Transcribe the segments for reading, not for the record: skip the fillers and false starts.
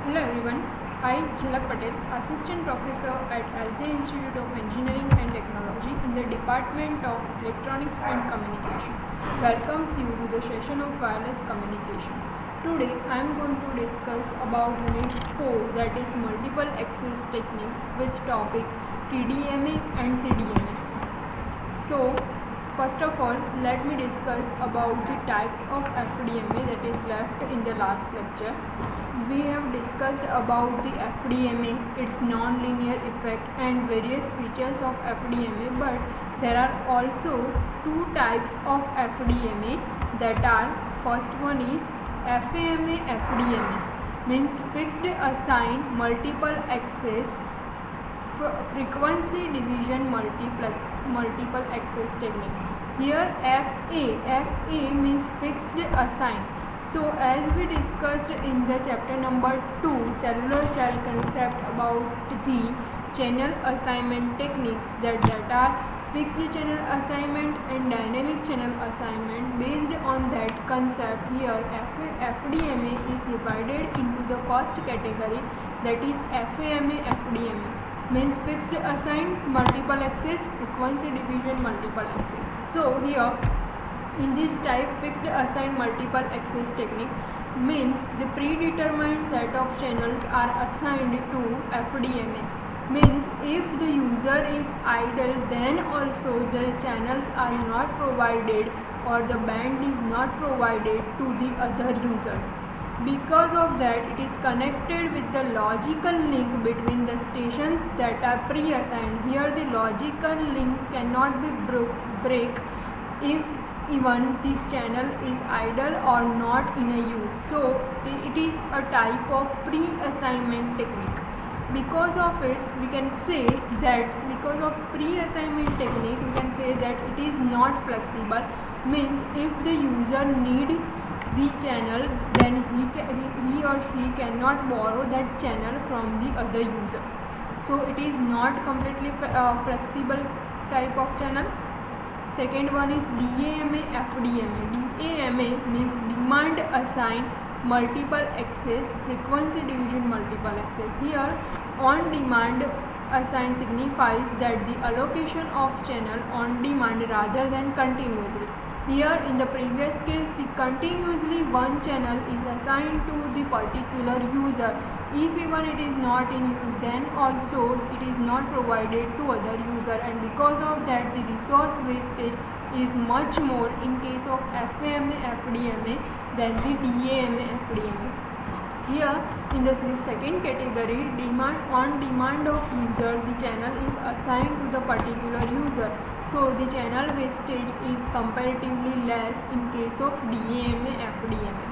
Hello everyone, I Jhalak Patel, Assistant Professor at LJ Institute of Engineering and Technology in the Department of Electronics and Communication. Welcomes you to the session of wireless communication. Today I am going to discuss about Unit 4, that is Multiple Access Techniques, with topic TDMA and CDMA. So first of all, let me discuss about the types of FDMA that is left in the last lecture. We have discussed about the FDMA, its non-linear effect and various features of FDMA, but there are also two types of FDMA that are, first one is FAMA FDMA, means fixed assigned multiple access frequency division multiple access technique. Here FA means fixed assigned. So as we discussed in the chapter number 2, cellular cell concept, about the channel assignment techniques that are fixed channel assignment and dynamic channel assignment. Based on that concept, here FDMA is divided into the first category, that is FAMA FDMA, means fixed assigned multiple access frequency division multiple access. So here in this type, fixed assigned multiple access technique means the predetermined set of channels are assigned to FDMA. Means if the user is idle, then also the channels are not provided or the band is not provided to the other users. Because of that, it is connected with the logical link between the stations that are pre-assigned. Here the logical links cannot be break if even this channel is idle or not in a use. So it is a type of pre-assignment technique. Because of it, we can say that because of pre-assignment technique, we can say that it is not flexible. Means if the user need the channel, then he or she cannot borrow that channel from the other user. So it is not completely flexible type of channel. Second one is DAMA FDMA. DAMA means demand assigned multiple access frequency division multiple access. Here on demand assigned signifies that the allocation of channel on demand rather than continuously. Here in the previous case, the continuously one channel is assigned to the particular user. If even it is not in use, then also it is not provided to other user, and because of that the resource wastage is much more in case of FAMA FDMA than the DAMA FDMA. Here in this second category, on demand of user, the channel is assigned to the particular user. So the channel wastage is comparatively less in case of DAMA FDMA.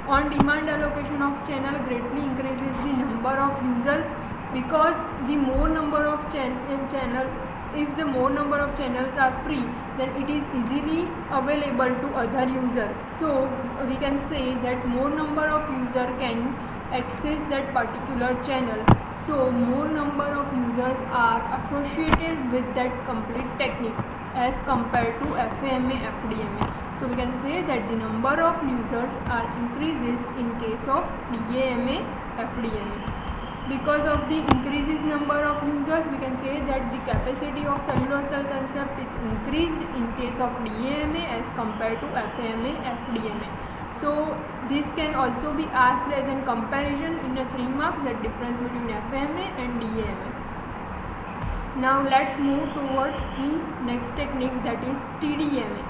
On demand allocation of channel greatly increases the number of users, because the more number of if the more number of channels are free, then it is easily available to other users. So we can say that more number of user can access that particular channel. So more number of users are associated with that complete technique as compared to FAMA FDMA. So we can say that the number of users are increases in case of DAMA FDMA. Because of the increases number of users, we can say that the capacity of cellular cell concept is increased in case of DAMA as compared to FAMA FDMA. So this can also be asked as a comparison in a 3 marks, that difference between FAMA and DAMA. Now let's move towards the next technique, that is TDMA.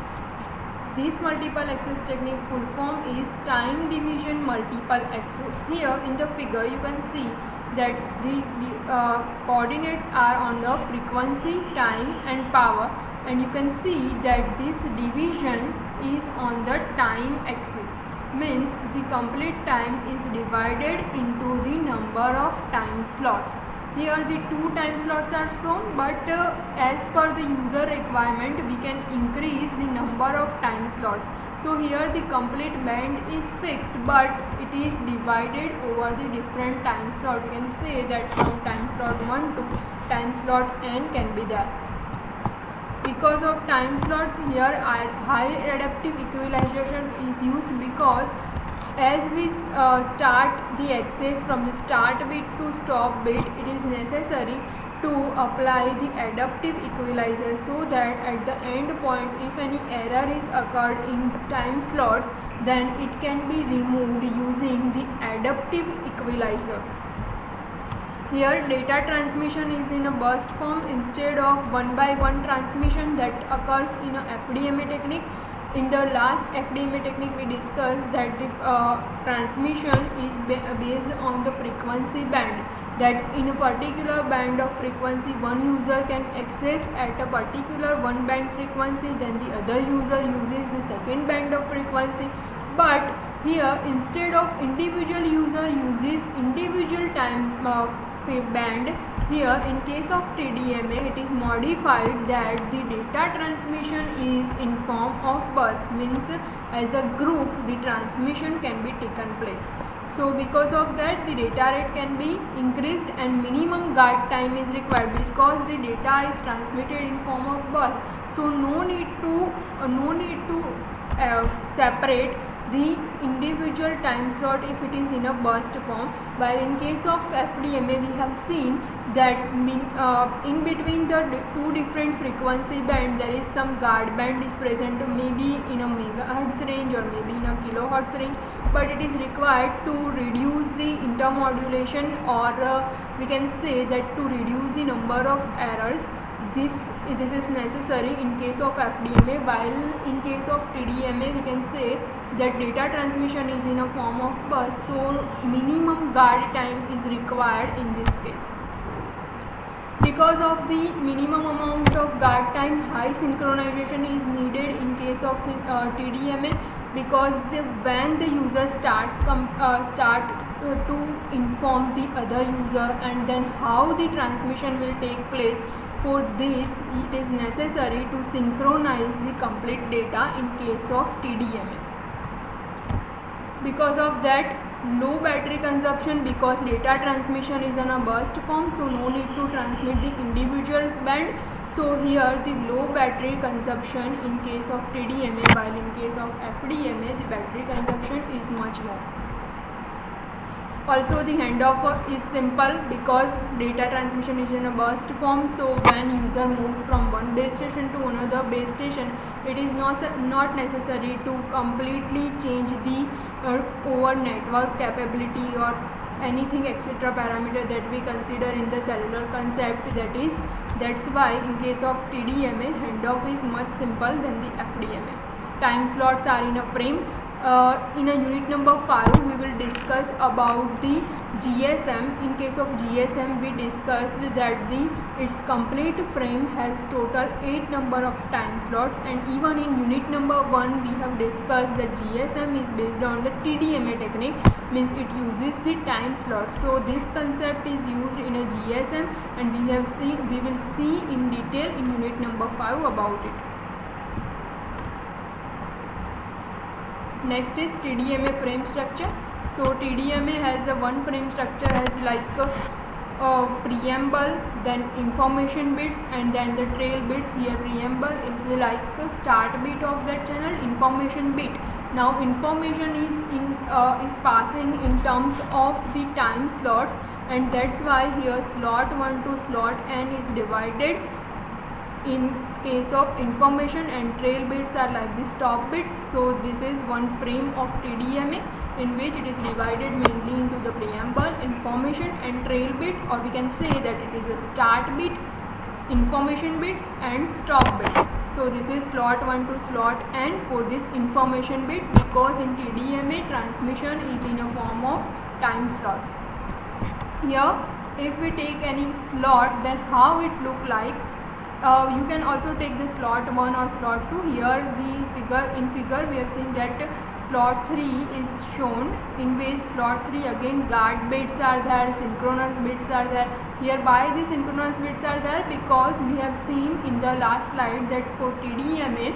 This multiple access technique full form is time division multiple access. Here in the figure you can see that the coordinates are on the frequency, time and power, and you can see that this division is on the time axis. Means the complete time is divided into the number of time slots. Here the 2 time slots are shown, but as per the user requirement we can increase the number of time slots. So here the complete band is fixed, but it is divided over the different time slot. We can say that from time slot 1 to time slot n can be there. Because of time slots, here high adaptive equalization is used, because as we start the access from the start bit to stop bit, it is necessary to apply the adaptive equalizer, so that at the end point, if any error is occurred in time slots, then it can be removed using the adaptive equalizer. Here data transmission is in a burst form instead of one by one transmission that occurs in a FDMA technique. In the last FDMA technique we discussed that the transmission is based on the frequency band, that in a particular band of frequency one user can access at a particular one band frequency, then the other user uses the second band of frequency. But here instead of individual user uses individual time band, here in case of TDMA it is modified that the data transmission is in form of burst, means as a group the transmission can be taken place. So because of that the data rate can be increased and minimum guard time is required, because the data is transmitted in form of burst. So no need to separate the individual time slot if it is in a burst form. While in case of FDMA we have seen that in between the two different frequency band there is some guard band is present, maybe in a megahertz range or maybe in a kilohertz range, but it is required to reduce the intermodulation, or we can say that to reduce the number of errors. This is necessary in case of FDMA, while in case of TDMA we can say that data transmission is in a form of burst, so minimum guard time is required in this case. Because of the minimum amount of guard time, high synchronization is needed in case of TDMA, because when the user starts to inform the other user, and then how the transmission will take place. For this it is necessary to synchronize the complete data in case of TDMA. Because of that, low battery consumption, because data transmission is in a burst form, so no need to transmit the individual band. So here the low battery consumption in case of TDMA, while in case of FDMA the battery consumption is much more. Also the handoff is simple because data transmission is in a burst form, so when user moves from one base station to another base station, it is not necessary to completely change the over network capability or anything etc. parameter that we consider in the cellular concept. That's why in case of TDMA handoff is much simple than the FDMA. Time slots are in a frame. In a unit number 5 we will discuss about the GSM. In case of GSM we discussed that its complete frame has total 8 number of time slots, and even in unit number 1 we have discussed that GSM is based on the TDMA technique, means it uses the time slots. So this concept is used in a GSM, and we will see in detail in unit number 5 about it. Next is TDMA frame structure. So TDMA has a one frame structure, has like a preamble, then information bits, and then the trail bits. Here preamble is like a start bit of that channel, information bit. Now information is passing in terms of the time slots, and that's why here slot 1 to slot n is divided in case of information, and trail bits are like the stop bits. So this is one frame of TDMA in which it is divided mainly into the preamble, information and trail bit, or we can say that it is a start bit, information bits and stop bit. So this is slot 1 to slot n for this information bit, because in TDMA transmission is in a form of time slots. Here if we take any slot, then how it look like. You can also take the slot 1 or slot 2. Here the figure we have seen that slot 3 is shown, in which slot 3 again guard bits are there, synchronous bits are there. Here why the synchronous bits are there? Because we have seen in the last slide that for TDMA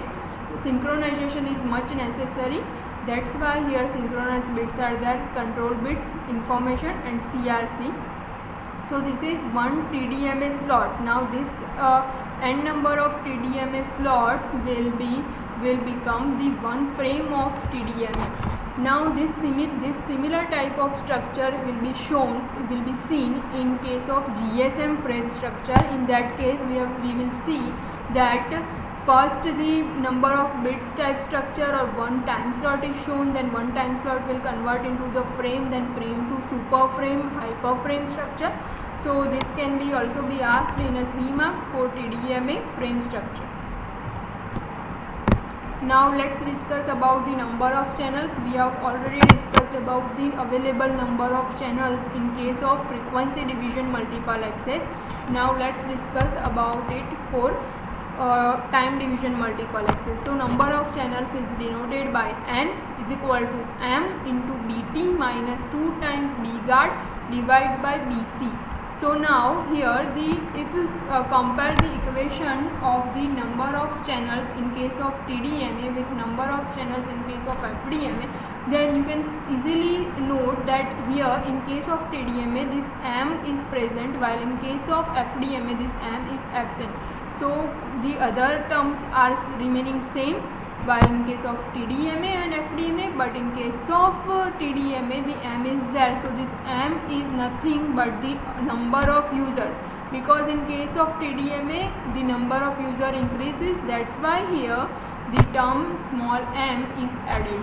synchronization is much necessary. That's why here synchronous bits are there, control bits, information and CRC. So this is one TDMA slot. Now this n number of TDMA slots will be will become the one frame of TDMA. Now this similar type of structure will be seen in case of GSM frame structure. In that case we will see that first the number of bits type structure or one time slot is shown, then one time slot will convert into the frame, then frame to super frame, hyper frame structure. So this can be also be asked in a 3 marks for TDMA frame structure. Now let's discuss about the number of channels. We have already discussed about the available number of channels in case of frequency division multiple access. Now let's discuss about it for time division multiple access. So number of channels is denoted by N is equal to M into BT minus 2 times B guard divided by BC. So now here if you compare the equation of the number of channels in case of TDMA with number of channels in case of FDMA, then you can easily note that here in case of TDMA this M is present, while in case of FDMA this M is absent. So the other terms are remaining same while in case of TDMA and FDMA, but in case of TDMA the M is there. So this M is nothing but the number of users, because in case of TDMA the number of user increases, that's why here the term small m is added.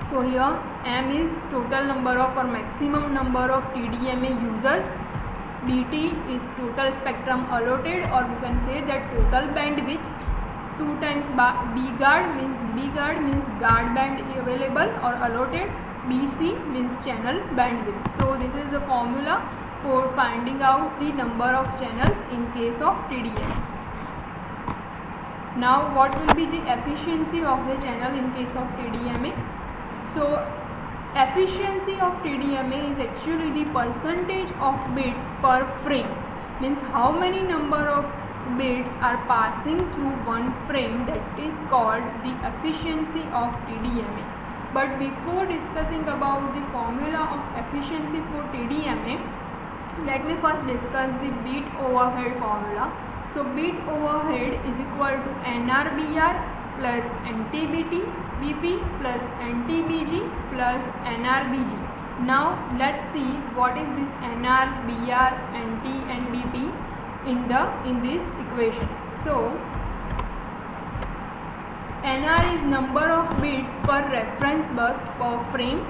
So here M is total number of or maximum number of TDMA users, BT is total spectrum allotted, or we can say that total bandwidth, 2 times B guard means guard band available or allotted, BC means channel bandwidth. So this is the formula for finding out the number of channels in case of TDMA. Now what will be the efficiency of the channel in case of TDMA? So efficiency of TDMA is actually the percentage of bits per frame, means how many number of bits are passing through one frame, that is called the efficiency of TDMA. But before discussing about the formula of efficiency for TDMA, let me first discuss the bit overhead formula. So bit overhead is equal to NRBR plus NTBT BP plus NTBG plus NRBG. Now let's see what is this NR, BR, NT and BP in this equation. So NR is number of bits per reference burst per frame,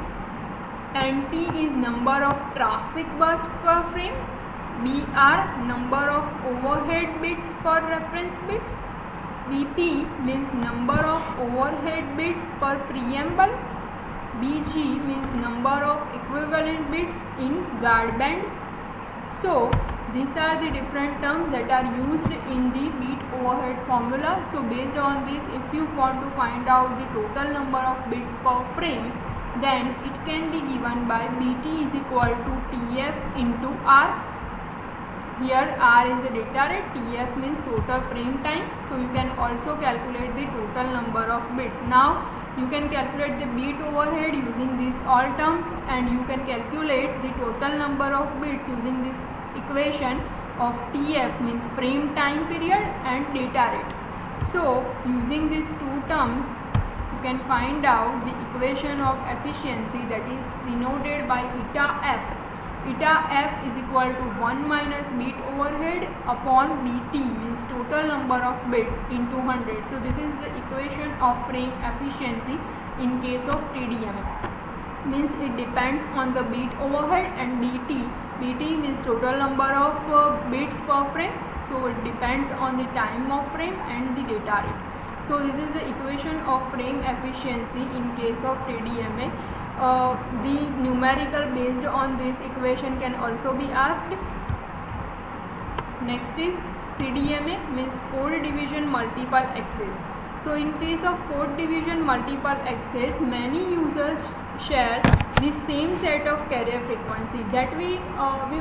NT is number of traffic burst per frame, BR number of overhead bits per reference bits, BP means number of overhead bits per preamble, BG means number of equivalent bits in guard band. So these are the different terms that are used in the bit overhead formula. So based on this, if you want to find out the total number of bits per frame, then it can be given by BT is equal to TF into R. Here R is the data rate, TF means total frame time. So you can also calculate the total number of bits. Now you can calculate the bit overhead using these all terms, and you can calculate the total number of bits using this equation of TF means frame time period and data rate. So using these two terms you can find out the equation of efficiency, that is denoted by eta F. Eta F is equal to 1 minus bit overhead upon BT means total number of bits into 100. So this is the equation of frame efficiency in case of TDMA. Means it depends on the bit overhead and BT. BT means total number of bits per frame. So it depends on the time of frame and the data rate. So this is the equation of frame efficiency in case of TDMA. The numerical based on this equation can also be asked. Next is CDMA means code division multiple access. So in case of code division multiple access, many users share the same set of carrier frequency. That we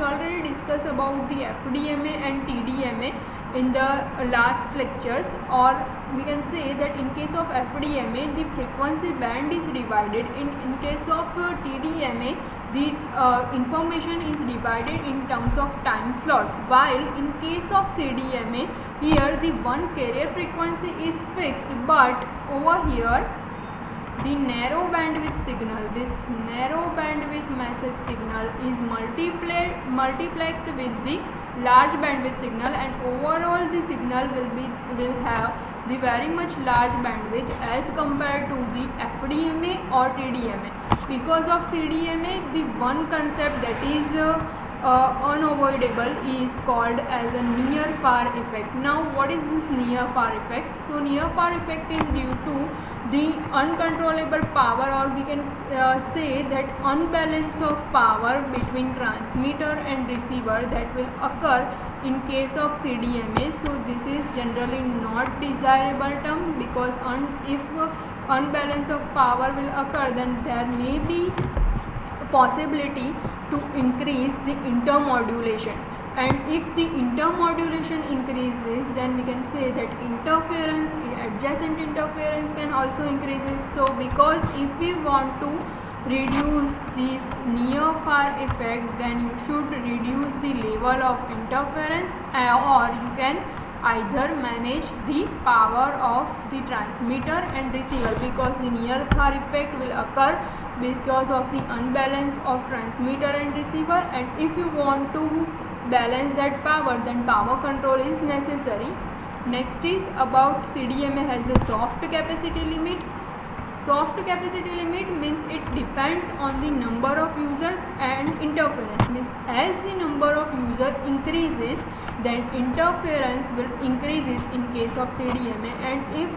already discussed about the FDMA and TDMA in the last lectures, or we can say that in case of FDMA the frequency band is divided. In case of TDMA the information is divided in terms of time slots, while in case of CDMA, here the one carrier frequency is fixed, but over here the narrow bandwidth signal, this narrow bandwidth message signal is multiplexed with the large bandwidth signal, and overall the signal will have the very much large bandwidth as compared to the FDMA or TDMA. Because of CDMA, the one concept that is unavoidable is called as a near far effect. Now what is this near far effect? So near far effect is due to the uncontrollable power, or we can say that unbalance of power between transmitter and receiver that will occur in case of CDMA. So this is generally not desirable term, because if unbalance of power will occur, then there may be a possibility to increase the intermodulation, and if the intermodulation increases, then we can say that interference, adjacent interference can also increases. So because if we want to reduce this near far effect, then you should reduce the level of interference, or you can either manage the power of the transmitter and receiver, because the near far effect will occur because of the unbalance of transmitter and receiver, and if you want to balance that power, then power control is necessary. Next is about CDMA has a soft capacity limit. Soft capacity limit means it depends on the number of users and interference, means as the number of user increases, then interference will increases in case of CDMA, and if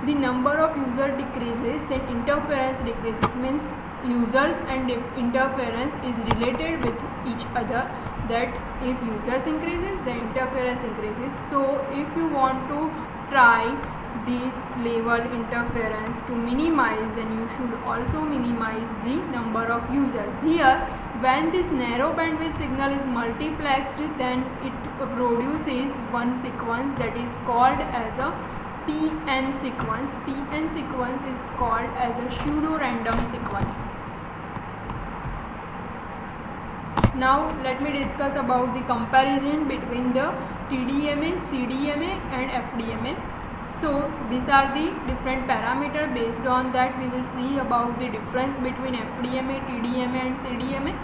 the number of user decreases, then interference decreases, means users and interference is related with each other, that if users increases, then interference increases. So if you want to try this level interference to minimize, then you should also minimize the number of users. Here when this narrow bandwidth signal is multiplexed, then it produces one sequence that is called as a PN sequence. PN sequence is called as a pseudo random sequence. Now let me discuss about the comparison between the TDMA, CDMA and FDMA. So these are the different parameters. Based on that we will see about the difference between FDMA, TDMA and CDMA.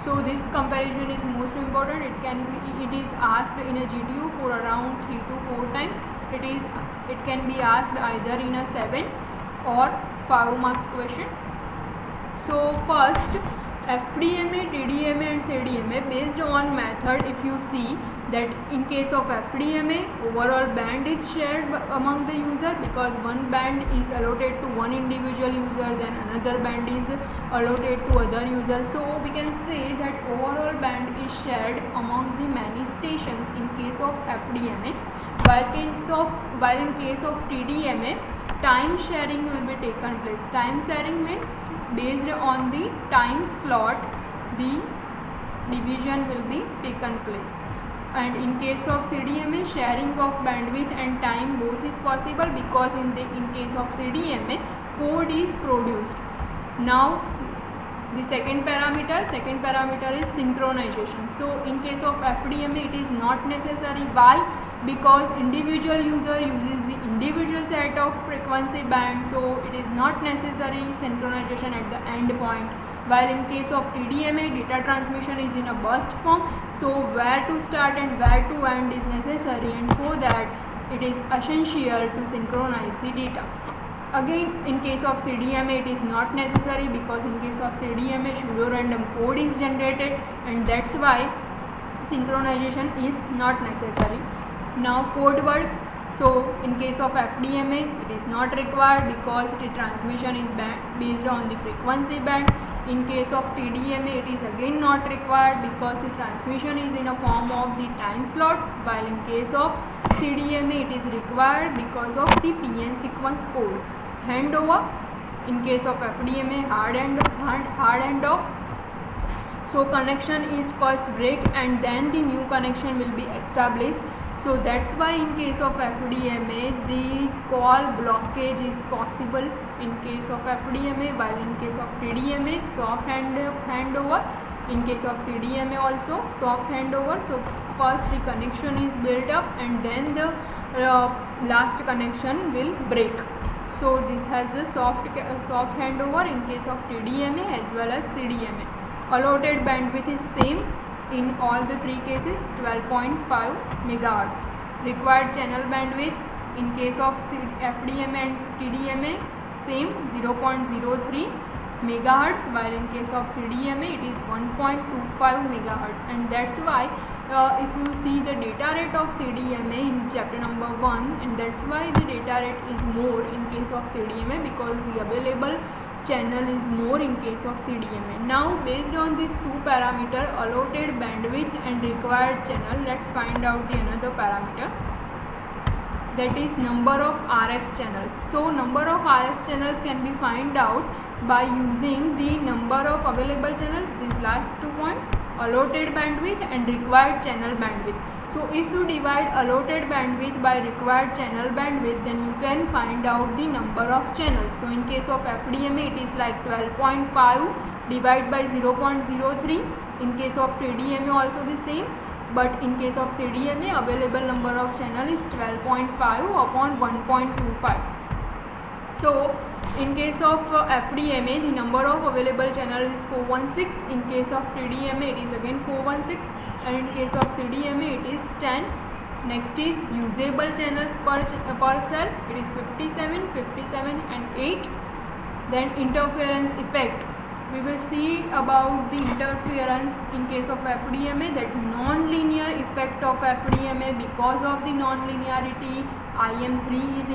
So this comparison is most important. It is asked in a GTU for around 3 to 4 times. It can be asked either in a 7 or 5 marks question. So first, FDMA, TDMA and CDMA, based on method, if you see that in case of FDMA, overall band is shared among the user, because one band is allotted to one individual user, then another band is allotted to other users. So we can say that overall band is shared among the many stations in case of FDMA, while in case of TDMA, time sharing will be taken place. Time sharing means based on the time slot, the division will be taken place. And in case of CDMA, sharing of bandwidth and time both is possible, because in case of CDMA, code is produced. Now the second parameter is synchronization. So in case of FDMA, it is not necessary. Why? Because individual user uses the individual set of frequency band, so it is not necessary synchronization at the end point. While in case of TDMA, data transmission is in a burst form, so where to start and where to end is necessary, and for that it is essential to synchronize the data. Again, in case of CDMA, it is not necessary, because in case of CDMA, pseudo random code is generated, and that's why synchronization is not necessary. Now code word. So in case of FDMA, it is not required, because the transmission is based on the frequency band. In case of TDMA, it is again not required, because the transmission is in a form of the time slots, while in case of CDMA, it is required because of the PN sequence code. Handover, in case of FDMA, hard hand off. So connection is first break, and then the new connection will be established. So that's why in case of FDMA, the call blockage is possible, in case of FDMA, while in case of TDMA, soft handover. In case of CDMA also soft handover. So first the connection is built up and then the last connection will break. So this has a soft handover in case of TDMA as well as CDMA. Allotted bandwidth is same in all the three cases, 12.5 megahertz. Required channel bandwidth in case of FDMA and TDMA same, 0.03 megahertz, while in case of CDMA it is 1.25 megahertz. And that's why if you see the data rate of CDMA in chapter number 1, and that's why the data rate is more in case of CDMA, because the available channel is more in case of CDMA. Now based on these two parameter, allotted bandwidth and required channel, let's find out the another parameter, that is number of RF channels. So number of RF channels can be find out by using the number of available channels, these last 2 points, allotted bandwidth and required channel bandwidth. So if you divide allotted bandwidth by required channel bandwidth, then you can find out the number of channels. So in case of FDMA it is like 12.5 divided by 0.03. In case of TDMA also the same, but in case of CDMA available number of channel is 12.5 upon 1.25. So in case of FDMA the number of available channel is 416, in case of TDMA it is again 416, and in case of CDMA it is 10. Next is usable channels per cell, it is 57 and 8. Then interference effect, we will see about the interference in case of FDMA, that non-linear effect of FDMA. Because of the non-linearity, IM3 is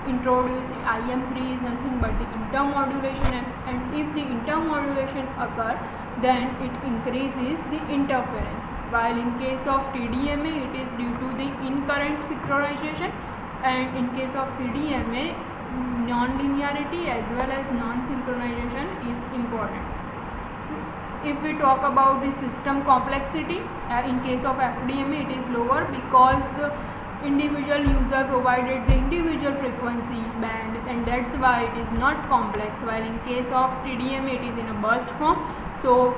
introduced. IM3 is nothing but the intermodulation, and if the intermodulation occur, then it increases the interference. While in case of TDMA it is due to the in-current synchronization, and in case of CDMA non-linearity as well as non-synchronization is important. So if we talk about the system complexity, in case of FDMA it is lower because individual user provided the individual frequency band, and that's why it is not complex. While in case of TDMA it is in a burst form, so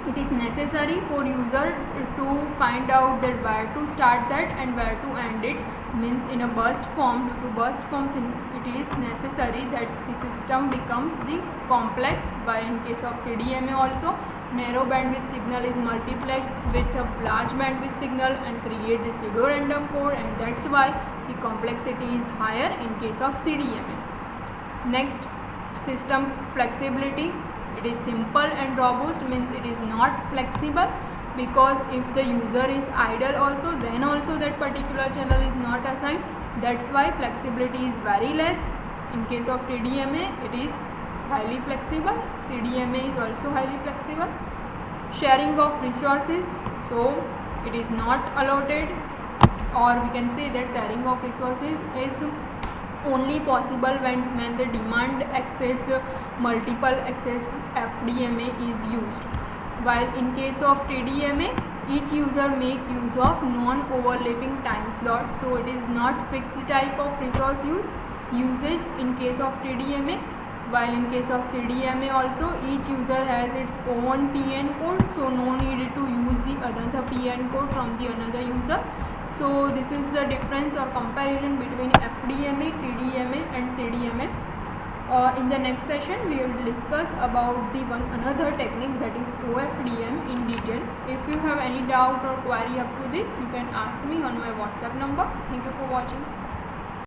it is necessary for user to find out that where to start that and where to end it. Means in a burst form, due to burst forms it is necessary that the system becomes the complex. While in case of CDMA also, narrow bandwidth signal is multiplexed with a large bandwidth signal and create the pseudo random code, and that's why the complexity is higher in case of CDMA. Next, system flexibility. It is simple and robust, means it is not flexible, because if the user is idle also, then also that particular channel is not assigned. That's why flexibility is very less. In case of TDMA it is highly flexible, CDMA is also highly flexible. Sharing of resources, so it is not allotted, or we can say that sharing of resources is only possible when the demand access, multiple access FDMA is used. While in case of TDMA, each user make use of non-overlapping time slots, so it is not fixed type of resource usage in case of TDMA. While in case of CDMA also, each user has its own PN code, so no need to use the another PN code from the another user. So this is the difference or comparison between FDMA, TDMA and CDMA. In the next session we will discuss about the another technique, that is OFDM in detail. If you have any doubt or query up to this, you can ask me on my WhatsApp number. Thank you for watching.